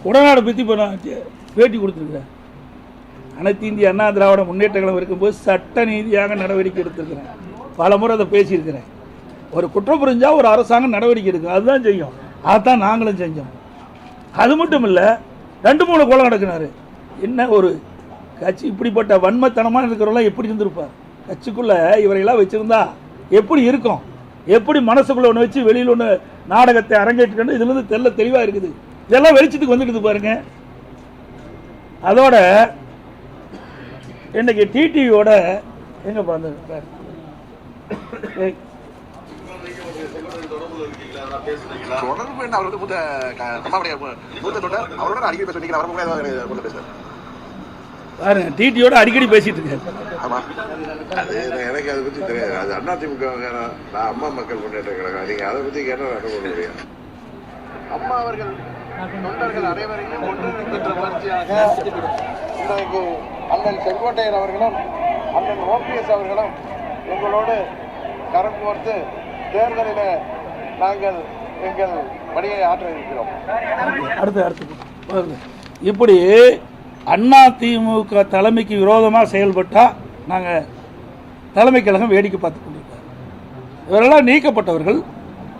உடனாடு பற்றி இப்போ நான் பேட்டி கொடுத்துருக்குறேன். அனைத்து இந்திய அண்ணா திராவிட முன்னேற்ற கழகம் இருக்கும்போது சட்ட நீதியாக நடவடிக்கை எடுத்திருக்கிறேன். பல முறை அதை பேசியிருக்கிறேன். ஒரு குற்றம் புரிஞ்சால் ஒரு அரசாங்கம் நடவடிக்கை எடுக்கும், அதுதான் செய்யும். அதுதான் நாங்களும் செஞ்சோம். அது மட்டும் இல்லை, 2-3 கொலை நடக்கினார். என்ன ஒரு கட்சி இப்படிப்பட்ட வன்மத்தனமாக இருக்கிறவங்களாம் எப்படி இருந்திருப்பார்? கட்சிக்குள்ளே இவரையெல்லாம் வச்சுருந்தா எப்படி இருக்கும்? எப்படி மனசுக்குள்ளே ஒன்று வச்சு வெளியில் ஒன்று நாடகத்தை அரங்கேற்றுக்கணும்? இதுலேருந்து தெல்ல தெளிவாக இருக்குது. இதெல்லாம் வெளிச்சத்துக்கு வந்துடுது பாருங்க. அதோட இன்னைக்கு டிடிவியோட எங்க பாருங்க தொடர்பு என்ன, அவர் வந்து பாருங்க, டிடியோட அடிக்கடி பேசிட்டு இருக்காரு. எனக்கு அதை பத்தி தெரியாது. அது அதிமுக, நான் அம்மா மக்கள் முன்னேற்ற கழகம். நீங்க அதை பத்தி கேட்ட அனுபவம். அம்மா அவர்கள் தொண்டர்கள் அனைவரையும் ஒன்றிணைக்கின்ற முயற்சியாக இன்றைக்கு அண்ணன் செங்கோட்டையன் அவர்களும் அண்ணன் ஓபிஎஸ் அவர்களும் எங்களோடு கரம் கோர்த்து தேர்தலில் நாங்கள் எங்கள் பணியை ஆற்ற இருக்கிறோம். அடுத்து இப்படி அதிமுக தலைமைக்கு விரோதமாக செயல்பட்டால் நாங்கள் தலைமை கழகம் வேடிக்கை பார்த்து கொண்டிருக்கிறோம். இவரெல்லாம் நீக்கப்பட்டவர்கள்.